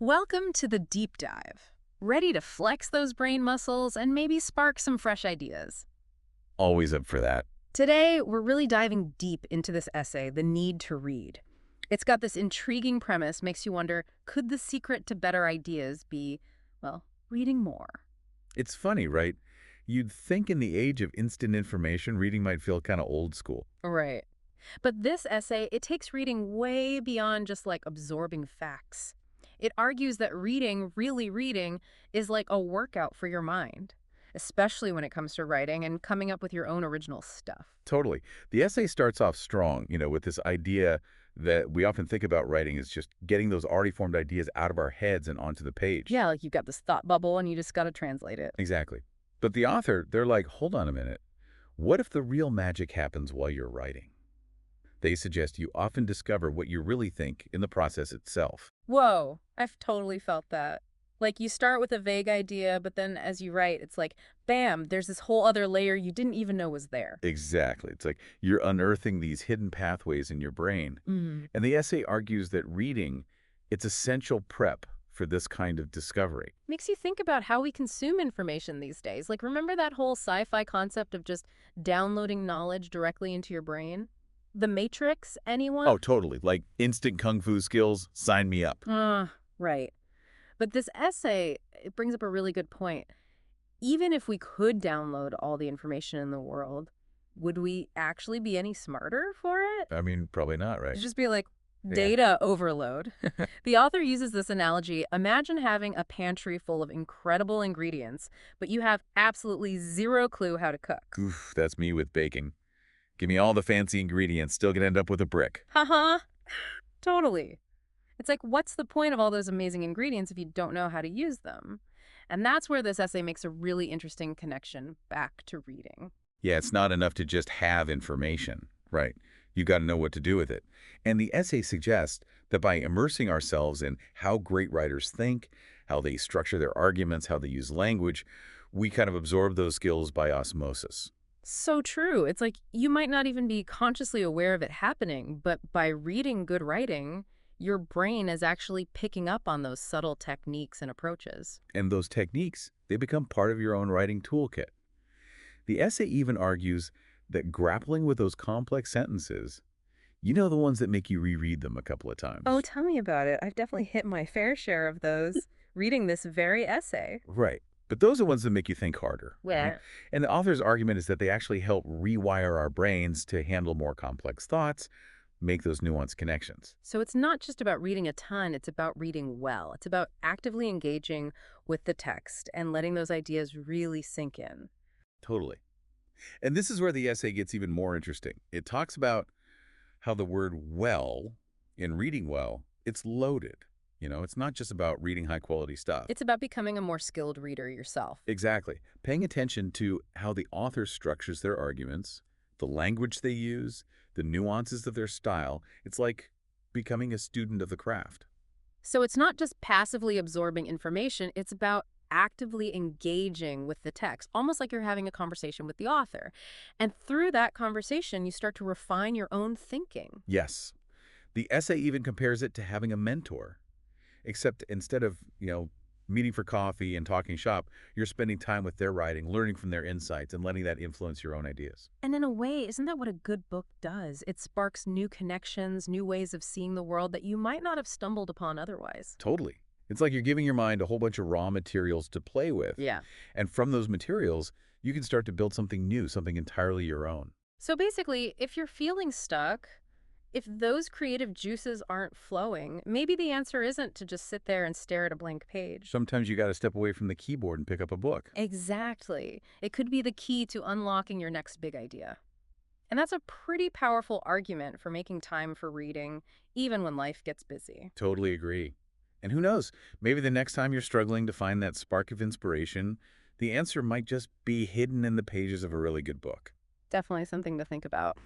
Welcome to the deep dive. Ready to flex those brain muscles and maybe spark some fresh ideas? Always up for that. Today, we're really diving deep into this essay, The Need to Read. It's got this intriguing premise, makes you wonder, could the secret to better ideas be, well, reading more? It's funny, right? You'd think in the age of instant information, reading might feel kind of old school. Right. But this essay, it takes reading way beyond just like absorbing facts. It argues that reading, really reading, is like a workout for your mind, especially when it comes to writing and coming up with your own original stuff. Totally. The essay starts off strong, with this idea that we often think about writing as just getting those already formed ideas out of our heads and onto the page. Yeah, like you've got this thought bubble and you just got to translate it. Exactly. But the author, they're like, hold on a minute. What if the real magic happens while you're writing? They suggest you often discover what you really think in the process itself. Whoa, I've totally felt that. Like you start with a vague idea, but then as you write, it's like, bam, there's this whole other layer you didn't even know was there. Exactly. It's like you're unearthing these hidden pathways in your brain. Mm. And the essay argues that reading, it's essential prep for this kind of discovery. Makes you think about how we consume information these days. Like, remember that whole sci-fi concept of just downloading knowledge directly into your brain? The Matrix, anyone? Oh, totally. Like instant kung fu skills, sign me up. Right. But this essay, it brings up a really good point. Even if we could download all the information in the world, would we actually be any smarter for it? I mean, probably not, right? It'd just be like Yeah. data overload. The author uses this analogy. Imagine having a pantry full of incredible ingredients, but you have absolutely zero clue how to cook. Oof, that's me with baking. Give me all the fancy ingredients, still gonna end up with a brick. Haha. Totally. It's like, what's the point of all those amazing ingredients if you don't know how to use them? And that's where this essay makes a really interesting connection back to reading. Yeah, it's not enough to just have information, right? You got to know what to do with it. And the essay suggests that by immersing ourselves in how great writers think, how they structure their arguments, how they use language, we kind of absorb those skills by osmosis. So true. It's like you might not even be consciously aware of it happening, but by reading good writing, your brain is actually picking up on those subtle techniques and approaches. And those techniques, they become part of your own writing toolkit. The essay even argues that grappling with those complex sentences, the ones that make you reread them a couple of Oh, times. tell me about it. I've definitely hit my fair share of those reading this very essay. Right. But those are ones that make you think harder. Yeah. And the author's argument is that they actually help rewire our brains to handle more complex thoughts, make those nuanced connections. So it's not just about reading a ton, it's about reading well. It's about actively engaging with the text and letting those ideas really sink in. Totally. And this is where the essay gets even more interesting. It talks about how the word well, in reading well, it's loaded. It's not just about reading high-quality stuff. It's about becoming a more skilled reader yourself. Exactly. Paying attention to how the author structures their arguments, the language they use, the nuances of their style. It's like becoming a student of the craft. So it's not just passively absorbing information, it's about actively engaging with the text, almost like you're having a conversation with the author. And through that conversation, you start to refine your own thinking. Yes. The essay even compares it to having a mentor. Except instead of, meeting for coffee and talking shop, you're spending time with their writing, learning from their insights, and letting that influence your own ideas. And in a way, isn't that what a good book does? It sparks new connections, new ways of seeing the world that you might not have stumbled upon otherwise. Totally. It's like you're giving your mind a whole bunch of raw materials to play with. Yeah. And from those materials, you can start to build something new, something entirely your own. So basically, if you're feeling stuck, if those creative juices aren't flowing, maybe the answer isn't to just sit there and stare at a blank page. Sometimes you got to step away from the keyboard and pick up a book. Exactly. It could be the key to unlocking your next big idea. And that's a pretty powerful argument for making time for reading, even when life gets busy. Totally agree. And who knows, maybe the next time you're struggling to find that spark of inspiration, the answer might just be hidden in the pages of a really good book. Definitely something to think about.